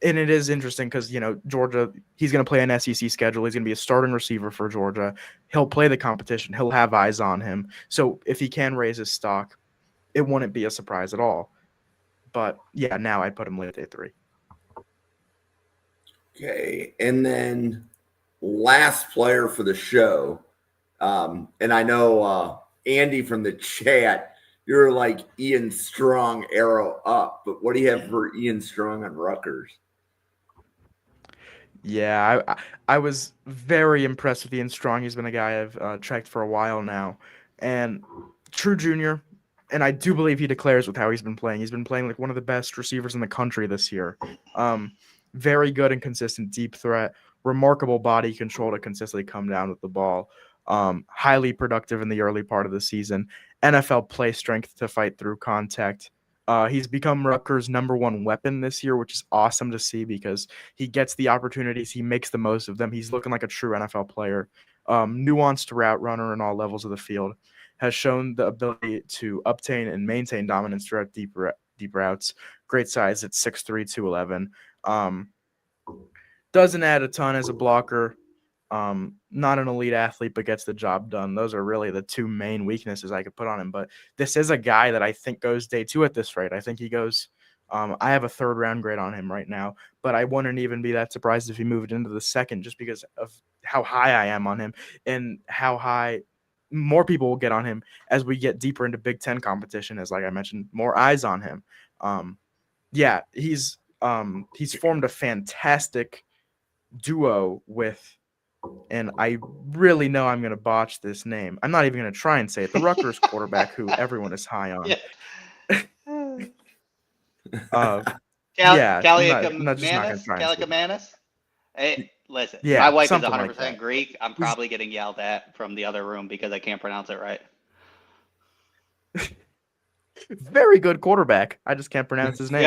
is interesting because Georgia, he's going to play an SEC schedule. He's going to be a starting receiver for Georgia. He'll play the competition. He'll have eyes on him. So if he can raise his stock, it wouldn't be a surprise at all. But yeah, now I put him late day 3. Okay, and then last player for the show, and I know Andy from the chat, you're like Ian Strong arrow up, but what do you have for Ian Strong on Rutgers? Yeah, I was very impressed with Ian Strong. He's been a guy I've tracked for a while now, and true junior. And I do believe he declares with how he's been playing. He's been playing like one of the best receivers in the country this year. Very good and consistent deep threat, remarkable body control to consistently come down with the ball. Highly productive in the early part of the season. NFL play strength to fight through contact. He's become Rutgers' #1 weapon this year, which is awesome to see because he gets the opportunities. He makes the most of them. He's looking like a true NFL player. Nuanced route runner in all levels of the field. Has shown the ability to obtain and maintain dominance throughout deep routes. Great size at 6'3", 211. Doesn't add a ton as a blocker. Not an elite athlete, but gets the job done. Those are really the two main weaknesses I could put on him. But this is a guy that I think goes day 2 at this rate. I think he goes. I have a 3rd round grade on him right now, but I wouldn't even be that surprised if he moved into the 2nd just because of how high I am on him and how high more people will get on him as we get deeper into Big Ten competition. As like I mentioned, more eyes on him. Yeah, he's formed a fantastic duo with, and I really know I'm going to botch this name. I'm not even going to try and say it. The Rutgers quarterback who everyone is high on. Yeah. Callicamanis. Hey, listen, yeah, my wife is 100% like Greek. I'm probably getting yelled at from the other room because I can't pronounce it right. Very good quarterback. I just can't pronounce his name.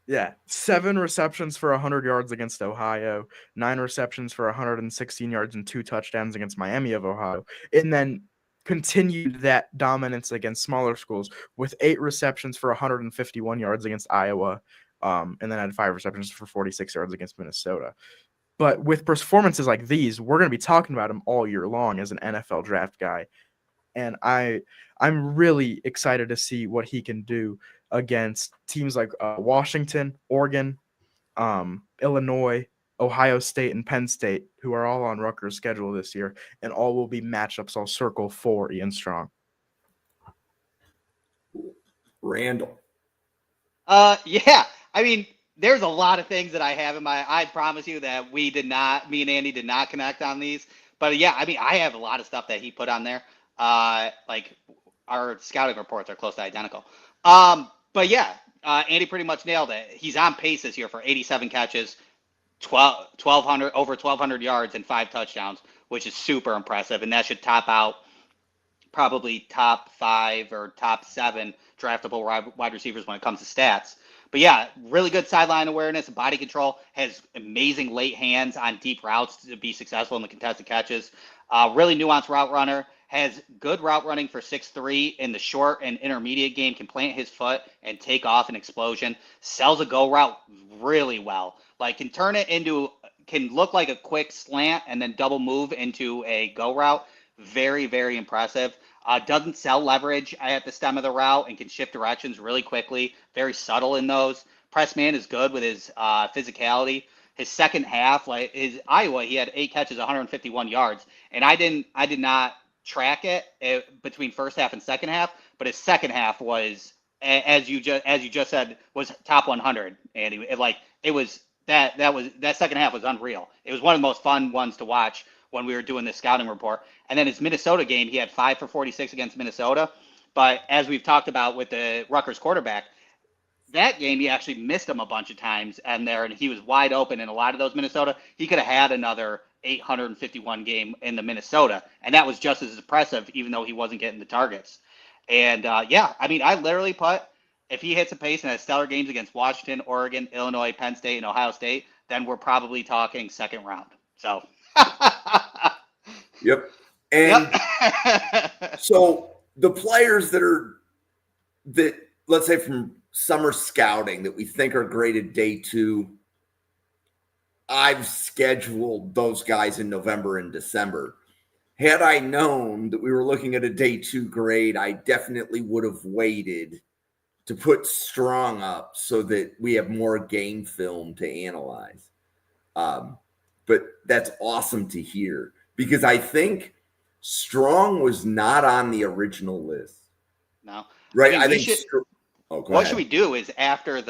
Yeah. 7 receptions for 100 yards against Ohio, 9 receptions for 116 yards and 2 touchdowns against Miami of Ohio, and then continued that dominance against smaller schools with 8 receptions for 151 yards against Iowa, and then had 5 receptions for 46 yards against Minnesota. But with performances like these, we're going to be talking about him all year long as an NFL draft guy. And I'm really excited to see what he can do against teams like Washington, Oregon, Illinois, Ohio State, and Penn State, who are all on Rutgers' schedule this year, and all will be matchups I'll circle for Ian Strong. Randall. Yeah. I mean, there's a lot of things that I have in my. I promise you that me and Andy did not connect on these. But yeah, I mean, I have a lot of stuff that he put on there. Like our scouting reports are close to identical. But yeah, Andy pretty much nailed it. He's on pace this year for 87 catches, over 1,200 yards and 5 touchdowns, which is super impressive. And that should top out probably top 5 or top 7 draftable wide receivers when it comes to stats. But yeah, really good sideline awareness and body control. Has amazing late hands on deep routes to be successful in the contested catches. Really nuanced route runner. Has good route running for 6'3" in the short and intermediate game. Can plant his foot and take off an explosion. Sells a go route really well. Like can look like a quick slant and then double move into a go route. Very, very impressive. Doesn't sell leverage at the stem of the route and can shift directions really quickly. Very subtle in those. Press man is good with his physicality. His second half, like his Iowa, he had 8 catches, 151 yards, and I did not track it between first half and second half, but his second half was, as you just said, was top 100, and that second half was unreal. It was one of the most fun ones to watch when we were doing this scouting report. And then his Minnesota game, he had 5 for 46 against Minnesota. But as we've talked about with the Rutgers quarterback, that game he actually missed him a bunch of times and he was wide open in a lot of those Minnesota. He could have had another 851 game in the Minnesota, and that was just as impressive, even though he wasn't getting the targets. And I literally put, if he hits a pace and has stellar games against Washington, Oregon, Illinois, Penn State, and Ohio State, then we're probably talking second round. So. Yep. And so the players that let's say from summer scouting that we think are graded day 2, I've scheduled those guys in November and December. Had I known that we were looking at a day 2 grade, I definitely would have waited to put Strong up so that we have more game film to analyze. But that's awesome to hear, because I think Strong was not on the original list. No. Right? What should we do is after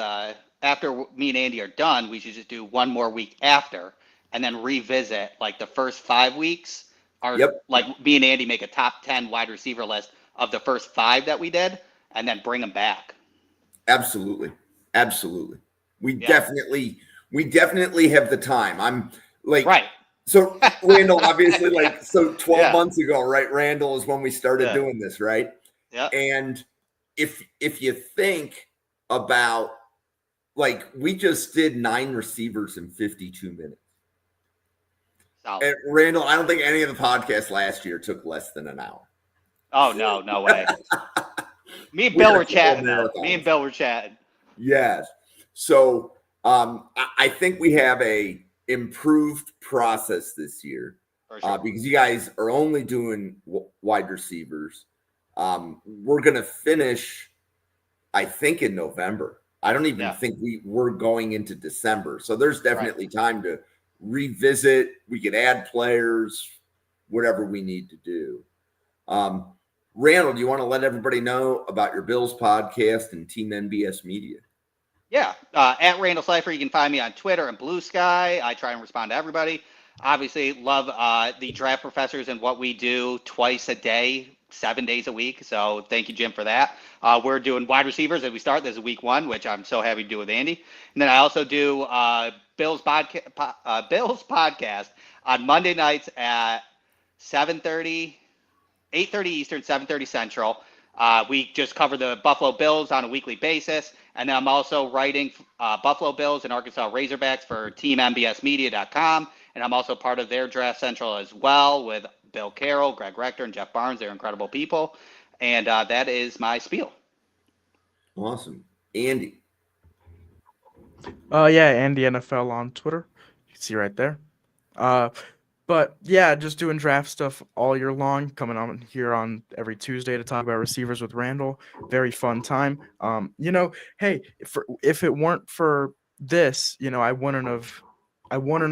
me and Andy are done, we should just do one more week after and then revisit like the first 5 weeks. Like me and Andy make a top 10 wide receiver list of the first 5 that we did and then bring them back. Absolutely. We definitely have the time. I'm like, right. So Randall, obviously, 12 months ago, right? Randall is when we started doing this, right? Yeah. And if you think about, like, we just did 9 receivers in 52 minutes. Solid. And Randall, I don't think any of the podcasts last year took less than an hour. Oh, no way. Me and Bill were chatting. Yes. So I think we have a improved process this year, For sure. because you guys are only doing wide receivers. We're going to finish, I think, in November. I don't even think we're going into December. So there's definitely time to revisit. We can add players, whatever we need to do. Randall, do you want to let everybody know about your Bills podcast and Team NBS Media? Yeah, at Randall Seifer. You can find me on Twitter and Blue Sky. I try and respond to everybody. Obviously, love the draft professors and what we do twice a day, 7 days a week. So thank you, Jim, for that. We're doing wide receivers as we start. This is week 1, which I'm so happy to do with Andy. And then I also do Bill's podcast on Monday nights at 7:30, 8:30 Eastern, 7:30 Central. We just cover the Buffalo Bills on a weekly basis. And then I'm also writing Buffalo Bills and Arkansas Razorbacks for TeamMBSmedia.com. And I'm also part of their Draft Central as well with Bill Carroll, Greg Rector, and Jeff Barnes. They're incredible people. And that is my spiel. Awesome. Andy. Andy NFL on Twitter. You can see right there. But yeah, just doing draft stuff all year long, coming on here on every Tuesday to talk about receivers with Randall. Very fun time. Hey, if it weren't for this, I wouldn't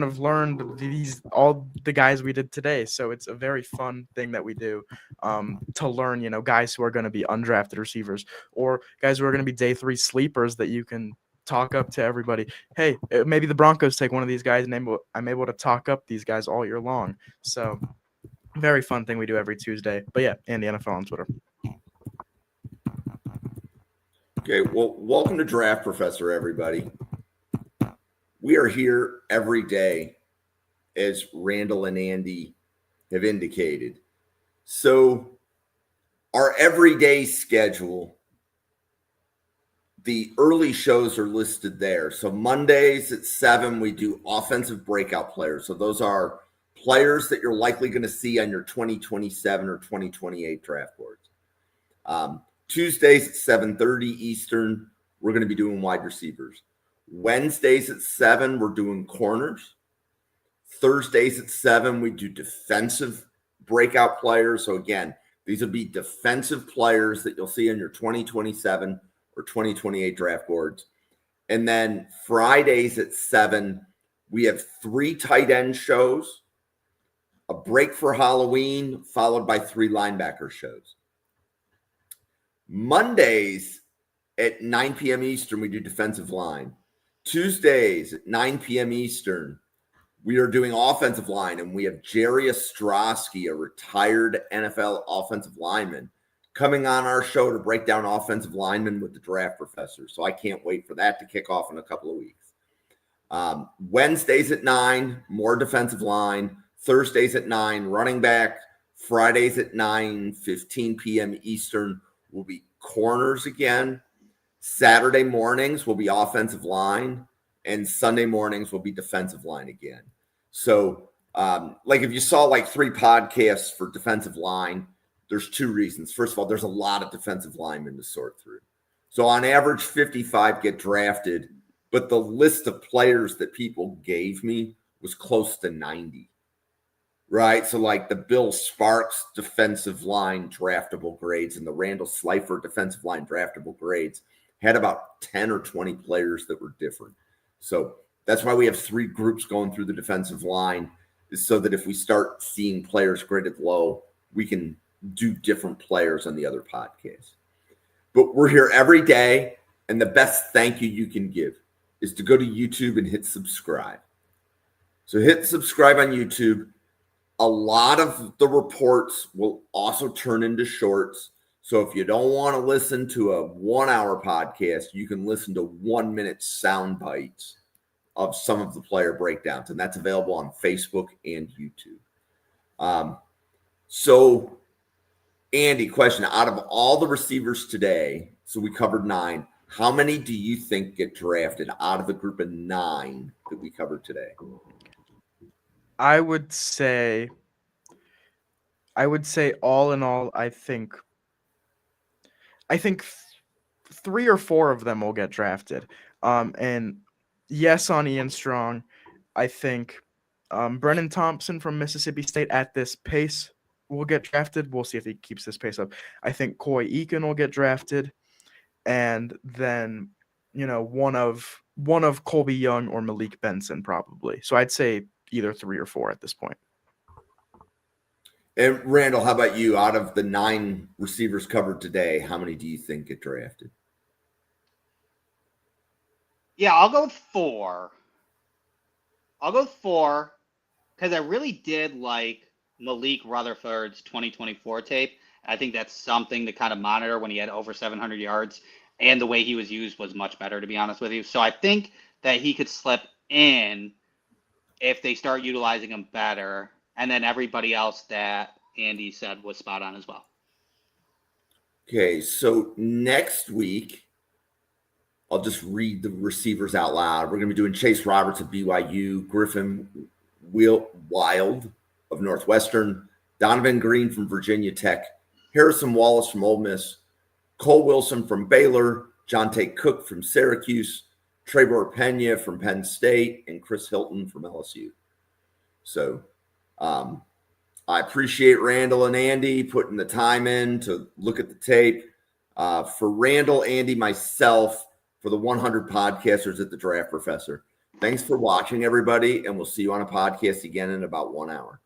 have learned all the guys we did today. So it's a very fun thing that we do, to learn, guys who are going to be undrafted receivers or guys who are going to be day 3 sleepers that you can talk up to everybody. Hey, maybe the Broncos take one of these guys, and I'm able to talk up these guys all year long. So very fun thing we do every Tuesday. But yeah, Andy NFL on Twitter. Okay, well, welcome to Draft Professor, everybody. We are here every day, as Randall and Andy have indicated. So our everyday schedule the early shows are listed there. So Mondays at 7, we do offensive breakout players. So those are players that you're likely going to see on your 2027 or 2028 draft boards. Tuesdays at 7:30 Eastern, we're going to be doing wide receivers. Wednesdays at 7, we're doing corners. Thursdays at 7, we do defensive breakout players. So again, these will be defensive players that you'll see on your 2027 or 2028 draft boards. And then Fridays at 7, we have 3 tight end shows, a break for Halloween, followed by 3 linebacker shows. Mondays at 9 p.m. Eastern, we do defensive line. Tuesdays at 9 p.m. Eastern, we are doing offensive line, and we have Jerry Ostrowski, a retired NFL offensive lineman, coming on our show to break down offensive linemen with the draft professor. So I can't wait for that to kick off in a couple of weeks. Wednesdays at 9, more defensive line. Thursdays at 9, running back. Fridays at 9:15 p.m. Eastern will be corners again. Saturday mornings will be offensive line, and Sunday mornings will be defensive line again. So, like if you saw like 3 podcasts for defensive line, there's 2 reasons. First of all, there's a lot of defensive linemen to sort through. So on average, 55 get drafted, but the list of players that people gave me was close to 90. Right, so like the Bill Sparks defensive line draftable grades and the Randall Slifer defensive line draftable grades had about 10 or 20 players that were different. So that's why we have 3 groups going through the defensive line, is so that if we start seeing players graded low, we can do different players on the other podcasts. But we're here every day, and the best thank you can give is to go to YouTube and hit subscribe. So hit subscribe on YouTube. A lot of the reports will also turn into shorts. So if you don't want to listen to a 1-hour podcast, you can listen to 1-minute sound bites of some of the player breakdowns. And that's available on Facebook and YouTube. So Andy, question, out of all the receivers today, so we covered 9, how many do you think get drafted out of the group of 9 that we covered today? I would say all in all, I think 3 or 4 of them will get drafted. And yes, on Ian Strong, I think Brennan Thompson from Mississippi State at this pace will get drafted. We'll see if he keeps this pace up. I think Eakin will get drafted, and then one of Colbie Young or Malik Benson probably. So I'd say either 3 or 4 at this point. And Randall, how about you? Out of the 9 receivers covered today, how many do you think get drafted? Yeah, I'll go with 4. Because I really did like Malik Rutherford's 2024 tape. I think that's something to kind of monitor when he had over 700 yards, and the way he was used was much better, to be honest with you. So I think that he could slip in if they start utilizing him better. And then everybody else that Andy said was spot on as well. Okay, so next week, I'll just read the receivers out loud. We're going to be doing Chase Roberts of BYU, Griffin Wild of Northwestern, Donovan Green from Virginia Tech, Harrison Wallace from Ole Miss, Cole Wilson from Baylor, Jonte Cook from Syracuse, Trevor Pena from Penn State, and Chris Hilton from LSU. So I appreciate Randall and Andy putting the time in to look at the tape. For Randall, Andy, myself, for the 100 podcasters at the Draft Professor, thanks for watching, everybody, and we'll see you on a podcast again in about 1 hour.